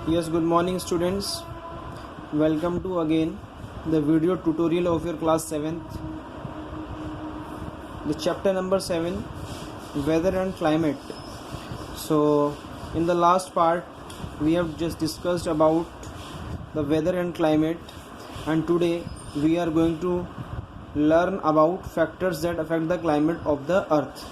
Yes, good morning students. Welcome to again the video tutorial of your class 7th. The chapter number 7, weather and climate. So in the last part we have just discussed about the weather and climate, and today we are going to learn about factors that affect the climate of the earth.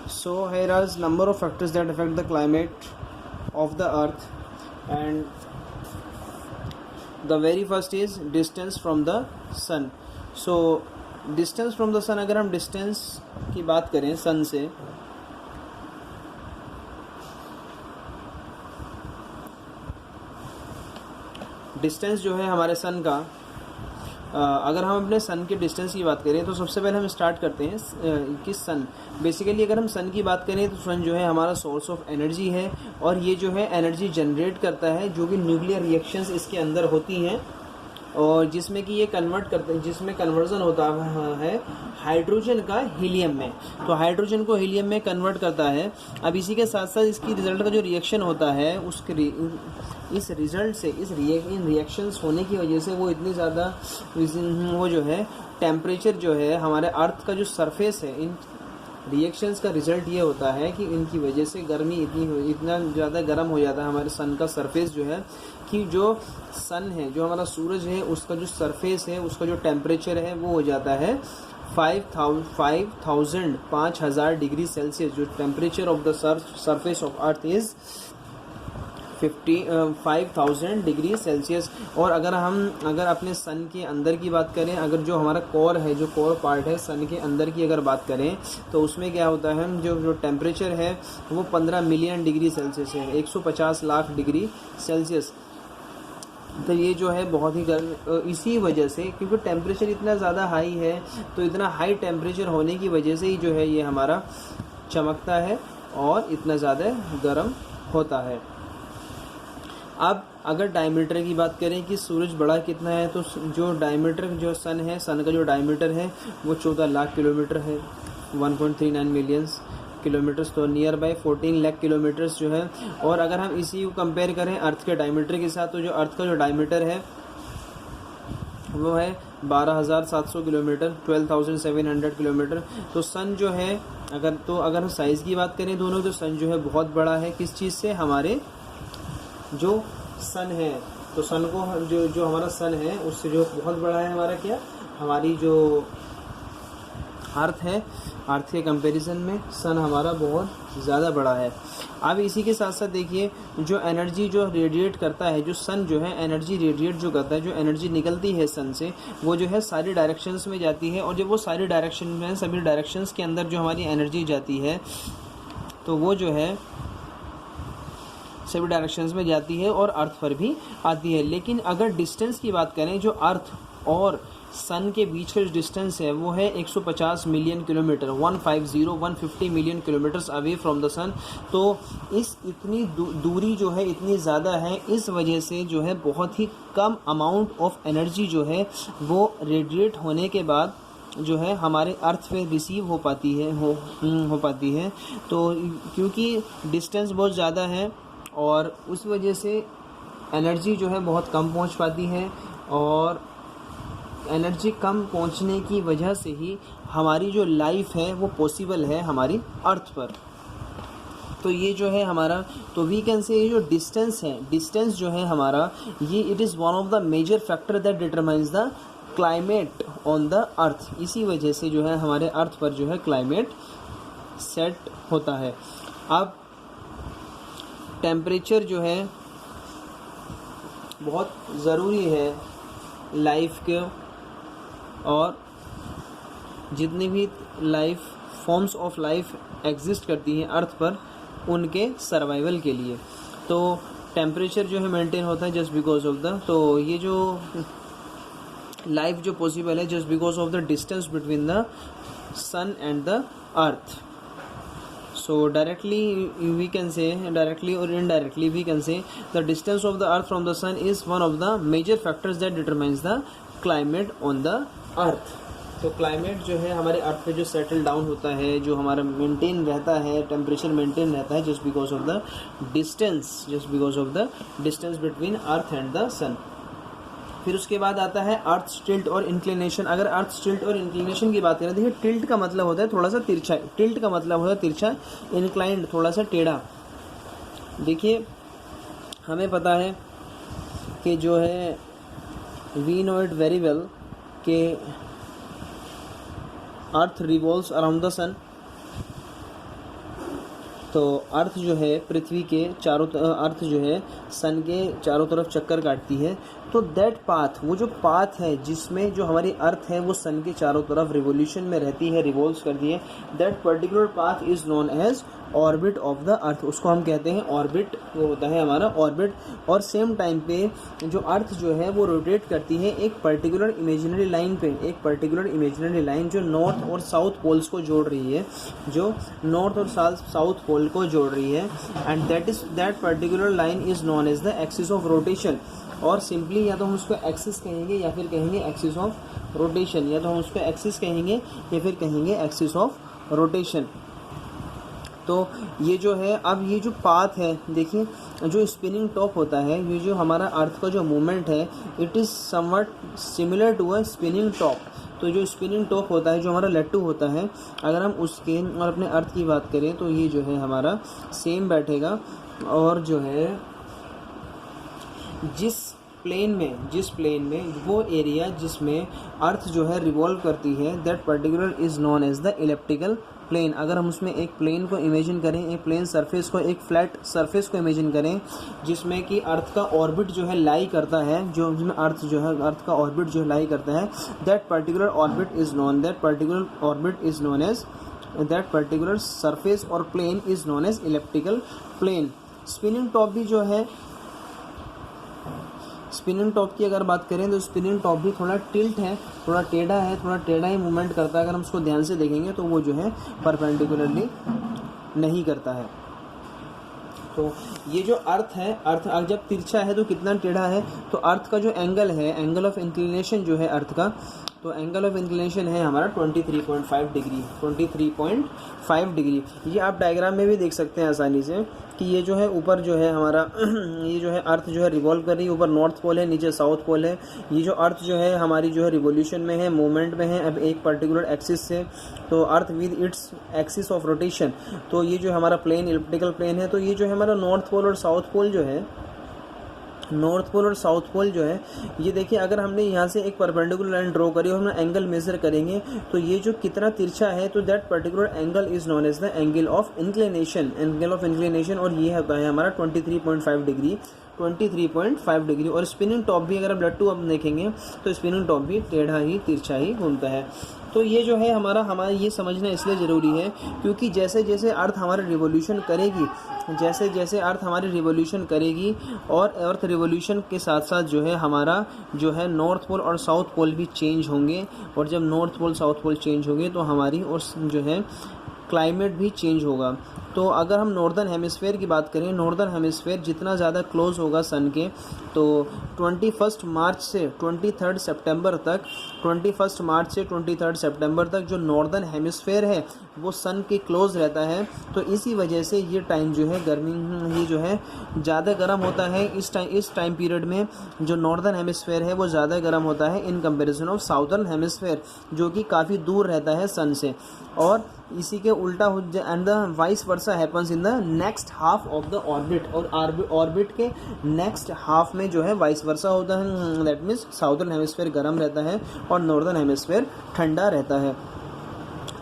So here are number of factors that affect the climate of the earth, and the very first is distance from the sun. So distance from the sun, अगर हम distance की बात करें sun से, distance जो है हमारे सन का, अगर हम अपने सन के डिस्टेंस की बात करें तो सबसे पहले हम स्टार्ट करते हैं कि सन बेसिकली, अगर हम सन की बात करें तो सन जो है हमारा सोर्स ऑफ एनर्जी है, और ये जो है एनर्जी जनरेट करता है जो कि न्यूक्लियर रिएक्शंस इसके अंदर होती हैं, और जिसमें कि ये कन्वर्ट करते हैं, जिसमें कन्वर्जन होता है हाइड्रोजन का हीलियम में, तो हाइड्रोजन को हीलियम में कन्वर्ट करता है। अब इसी के साथ साथ इसकी रिजल्ट का जो रिएक्शन होता है उसके इस रिजल्ट से इन रिएक्शंस होने की वजह से वो इतनी ज़्यादा वो जो है टेम्परेचर जो है हमारे अर्थ का जो सरफेस है, इन रिएक्शंस का रिजल्ट ये होता है कि इनकी वजह से गर्मी इतना ज़्यादा गर्म हो जाता है हमारे सन का सरफेस जो है, कि जो सन है, जो हमारा सूरज है, उसका जो सरफेस है, उसका जो टेम्परेचर है वो हो जाता है 5000 डिग्री सेल्सियस। जो temperature of the surface of earth is 5000 degree Celsius. और अगर अपने सन के अंदर की बात करें, अगर जो हमारा कोर है, जो कोर पार्ट है सन के अंदर की अगर बात करें तो उसमें क्या होता है, जो टेम्परेचर है वो 15 मिलियन डिग्री सेल्सियस है, 150 लाख डिग्री सेल्सियस। तो ये जो है बहुत ही गर्म, इसी वजह से, क्योंकि टेम्परेचर इतना ज़्यादा हाई है, तो इतना हाई टेम्परेचर होने की वजह से ही जो है ये हमारा चमकता है और इतना ज़्यादा गर्म होता है। अब अगर डायमीटर की बात करें कि सूरज बड़ा कितना है, तो जो डायमीटर जो सन है, सन का जो डायमीटर है वो 14 लाख किलोमीटर है, 1.39 मिलियन किलोमीटर्स, तो नियर बाय 14 लाख किलोमीटर्स जो है। और अगर हम इसी को कंपेयर करें अर्थ के डायमीटर के साथ, तो जो अर्थ का जो डायमीटर है वो है 12,700 किलोमीटर, 12,700 किलोमीटर। तो सन जो है अगर हम साइज़ की बात करें दोनों, तो सन जो है बहुत बड़ा है। किस चीज़ से? हमारे जो सन है, तो सन को जो हमारा सन है उससे जो बहुत बड़ा है हमारा क्या, हमारी जो अर्थ है, अर्थ के कंपैरिजन में सन हमारा बहुत ज़्यादा बड़ा है। अब इसी के साथ साथ देखिए, जो एनर्जी जो रेडिएट करता है, जो सन जो है एनर्जी रेडिएट जो करता है, जो एनर्जी निकलती है सन से, वो जो है सारी डायरेक्शंस में जाती है, और जब वो सारी डायरेक्शन में, सभी डायरेक्शंस के अंदर जो हमारी एनर्जी जाती है, तो वो जो है सभी डायरेक्शंस में जाती है और अर्थ पर भी आती है। लेकिन अगर डिस्टेंस की बात करें, जो अर्थ और सन के बीच का जो डिस्टेंस है वो है 150 million kilometre, 150 million kilometres away from the sun. तो इस इतनी दूरी जो है इतनी ज़्यादा है, इस वजह से जो है बहुत ही कम अमाउंट ऑफ एनर्जी जो है वो रेडिएट होने के बाद जो है हमारे अर्थ पे रिसीव हो पाती है। तो क्योंकि डिस्टेंस बहुत ज़्यादा है और उस वजह से एनर्जी जो है बहुत कम पहुंच पाती है, और एनर्जी कम पहुंचने की वजह से ही हमारी जो लाइफ है वो पॉसिबल है हमारी अर्थ पर। तो ये जो है हमारा, तो वी कैन से ये जो डिस्टेंस है, डिस्टेंस जो है हमारा, ये it is one of the major factor that determines the climate on the earth. इसी वजह से जो है हमारे अर्थ पर जो है क्लाइमेट सेट होता है। अब टेम्परेचर जो है बहुत ज़रूरी है लाइफ के, और जितनी भी life forms of life exist करती हैं अर्थ पर, उनके सर्वाइवल के लिए। तो टेम्परेचर जो है मेंटेन होता है जस्ट बिकॉज ऑफ द, तो ये जो लाइफ जो पॉसिबल है just because of the distance between the sun and the earth. So directly we can say, directly or indirectly we can say, the distance of the earth from the sun is one of the major factors that determines the climate on the earth. तो climate जो है हमारे अर्थ पे जो settle down होता है, जो हमारा मेंटेन रहता है, टेम्परेचर मेंटेन रहता है just because of the distance between earth and the sun. फिर उसके बाद आता है अर्थ टिल्ट और इंक्लिनेशन। अगर अर्थ टिल्ट और इंक्लिनेशन की बात करें, देखिए टिल्ट का मतलब होता है थोड़ा सा तिरछा, टिल्ट का मतलब होता है तिरछा, इंक्लाइंड थोड़ा सा टेढ़ा। देखिए हमें पता है कि जो है we know it very well कि earth revolves around the sun. तो अर्थ जो है पृथ्वी के चारों अर्थ जो है सन के चारों तरफ चक्कर काटती है। तो दैट पाथ, वो जो पाथ है जिसमें जो हमारी अर्थ है वो सन के चारों तरफ रिवोल्यूशन में रहती है, रिवॉल्व्स करती है, that particular path is known as orbit of the earth. उसको हम कहते हैं ऑर्बिट, वो होता है हमारा ऑर्बिट। और सेम टाइम पे जो अर्थ जो है वो रोटेट करती है एक पर्टिकुलर इमेजिनरी लाइन पे, एक पर्टिकुलर इमेजिनरी लाइन जो नॉर्थ और साउथ पोल्स को जोड़ रही है, जो नॉर्थ और साउथ पोल को जोड़ रही है। And that particular line is known as the axis of rotation. और सिंपली या तो हम उसको एक्सिस कहेंगे या फिर कहेंगे एक्सिस ऑफ रोटेशन, या तो हम उसको एक्सिस कहेंगे या फिर कहेंगे एक्सिस ऑफ रोटेशन। तो ये जो है, अब ये जो पाथ है, देखिए जो स्पिनिंग टॉप होता है, ये जो हमारा अर्थ का जो मूवमेंट है, it is somewhat similar to a spinning top. तो जो स्पिनिंग टॉप होता है, जो हमारा लट्टू होता है, अगर हम उसके और अपने अर्थ की बात करें तो ये जो है हमारा सेम बैठेगा। और जो है जिस प्लेन में वो एरिया जिसमें अर्थ जो है रिवॉल्व करती है, that particular is known as the elliptical plane. अगर हम उसमें एक प्लेन को इमेजिन करें, एक प्लेन सरफेस को, एक फ्लैट सरफेस को इमेजिन करें जिसमें कि अर्थ का ऑर्बिट जो है लाई करता है, जो जिसमें अर्थ का ऑर्बिट जो लाई करता है, दैट पर्टिकुलर सरफेस और plane is known as elliptical plane. Spinning top भी जो है, स्पिनिंग टॉप की अगर बात करें तो स्पिनिंग टॉप भी थोड़ा टिल्ट है, थोड़ा टेढ़ा है, थोड़ा टेढ़ा ही मूवमेंट करता है। अगर हम उसको ध्यान से देखेंगे तो वो जो है परपेंडिकुलरली नहीं करता है। तो ये जो अर्थ है, अर्थ जब तिरछा है तो कितना टेढ़ा है, तो अर्थ का जो एंगल है, एंगल ऑफ इंक्लिनेशन जो है अर्थ का, तो एंगल ऑफ इंक्लिनेशन है हमारा 23.5 डिग्री, 23.5 डिग्री। ये आप डायग्राम में भी देख सकते हैं आसानी से कि ये जो है ऊपर जो है हमारा ये जो है अर्थ जो है रिवॉल्व कर रही है, ऊपर नॉर्थ पोल है, नीचे साउथ पोल है। ये जो अर्थ जो है हमारी जो है रिवोल्यूशन में है, मूवमेंट में है, अब एक पर्टिकुलर एक्सिस से, तो earth with its axis of rotation. तो ये जो हमारा प्लेन इलिप्टिकल प्लेन है, तो ये जो है हमारा नॉर्थ पोल और साउथ पोल जो है, नॉर्थ पोल और साउथ पोल जो है, ये देखिए अगर हमने यहाँ से एक परपेंडिकुलर लाइन ड्रॉ करी और हम एंगल मेजर करेंगे तो ये जो कितना तिरछा है, तो that particular angle is known as the angle of inclination. और ये होता है हमारा 23.5 डिग्री, 23.5 डिग्री। और स्पिनिंग टॉप भी अगर आप लट्टू अब देखेंगे तो स्पिनिंग टॉप भी टेढ़ा ही तिरछा ही घूमता है। तो ये जो है हमारा ये समझना इसलिए ज़रूरी है क्योंकि जैसे जैसे अर्थ हमारा रिवोल्यूशन करेगी, जैसे जैसे अर्थ हमारी रिवोल्यूशन करेगी, और अर्थ रिवोल्यूशन के साथ साथ जो है हमारा जो है नॉर्थ पोल और साउथ पोल भी चेंज होंगे। और जब north pole south pole change होंगे तो हमारी और जो है क्लाइमेट भी चेंज होगा। तो अगर हम नॉर्दर्न हेमिस्फेयर की बात करें, नॉर्दर्न हेमिस्फेयर जितना ज़्यादा क्लोज होगा सन के, तो 21 मार्च से 23 सितंबर तक, 21 मार्च से 23 सितंबर तक जो नॉर्दर्न हेमिस्फेयर है वो सन के क्लोज रहता है। तो इसी वजह से ये टाइम जो है गर्मी, ये जो है ज़्यादा गर्म होता है। इस टाइम पीरियड में जो नॉर्दर्न हेमिस्फेयर है वो ज़्यादा गर्म होता है in comparison of southern hemisphere, जो कि काफ़ी दूर रहता है सन से। और इसी के उल्टा and the vice versa happens in the next half of the orbit. और ऑर्बिट के नेक्स्ट हाफ में जो है वाइस वर्सा होता है, दैट मीन्स साउदर्न हेमिस्फेयर गर्म रहता है और नॉर्दर्न हेमिस्फेयर ठंडा रहता है।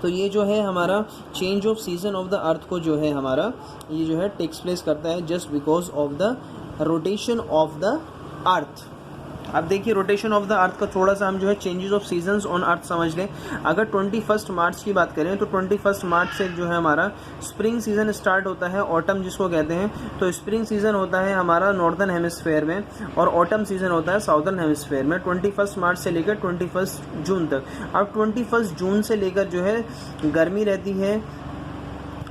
तो ये जो है हमारा change off season of the अर्थ को जो है हमारा ये जो है टेक्स प्लेस करता है just because of the rotation of the अर्थ। अब देखिए रोटेशन ऑफ द अर्थ का थोड़ा सा हम जो है चेंजेस ऑफ सीजन्स ऑन अर्थ समझ लें। अगर 21 मार्च की बात करें तो 21 मार्च से जो है हमारा स्प्रिंग सीजन स्टार्ट होता है, ऑटम जिसको कहते हैं। तो स्प्रिंग सीजन होता है हमारा नॉर्दर्न हेमिस्फेयर में और ऑटम सीजन होता है साउदर्न हेमिस्फेयर में, 21 मार्च से लेकर 21 जून तक। अब 21 जून से लेकर जो है गर्मी रहती है,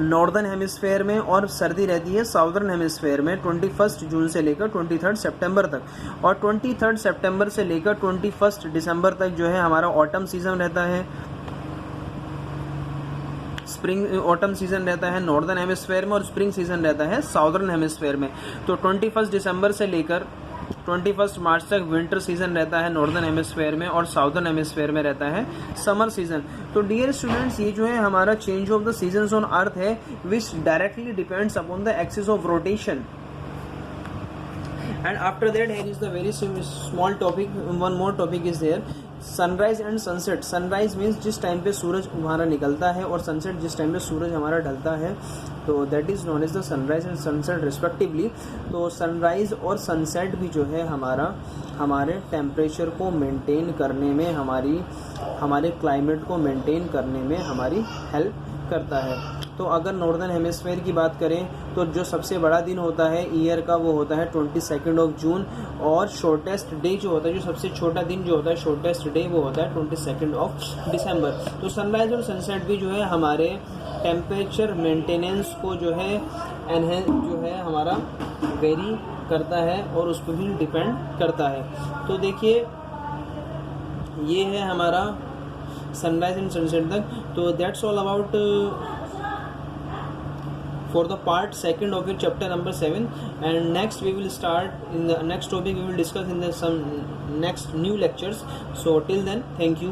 नॉर्दर्न हेमिस्फेयर में, और सर्दी रहती है साउदर्न हेमिस्फेयर में 21 जून से लेकर 23 सितंबर तक, और 23 सितंबर से लेकर 21 दिसंबर तक जो है हमारा ऑटम सीजन रहता है, स्प्रिंग ऑटम सीजन रहता है नॉर्दर्न हेमिस्फेयर में, और स्प्रिंग सीजन रहता है साउदर्न हेमिस्फेयर में। तो 21 दिसंबर से लेकर 21 मार्च तक विंटर सीजन रहता है नॉर्दर्न हेमिस्फेयर में, और साउदर्न हेमिस्फेयर में रहता है समर सीजन। तो डियर स्टूडेंट्स, ये जो है हमारा change of the seasons on earth है, which directly depends upon the axis of rotation. And after that, here is the very small topic, one more topic is there, sunrise and sunset. Sunrise means जिस time पे सूरज हमारा निकलता है, और sunset जिस time पे सूरज हमारा ढलता है, तो that is known as the sunrise and sunset respectively. तो सनराइज और सनसेट भी जो है हमारे टेम्परेचर को मेंटेन करने में, हमारे क्लाइमेट को मेंटेन करने में हमारी हेल्प करता है। तो अगर नॉर्दर्न हेमिस्फेयर की बात करें तो जो सबसे बड़ा दिन होता है ईयर का वो होता है 22 जून, और शॉर्टेस्ट डे जो होता है, जो सबसे छोटा दिन जो होता है, शॉर्टेस्ट डे, वो होता है 22 दिसंबर। तो सनराइज और सनसेट भी जो है हमारे टेम्परेचर मेंटेनेंस को जो है एनहेंस जो है हमारा वेरी करता है, और उस पर भी डिपेंड करता है। तो देखिए ये है हमारा सनराइज एंड सनसेट तक। तो that's all about for the part second of your chapter number 7, and next we will start in the next topic, we will discuss in the some next new lectures. So till then, thank you.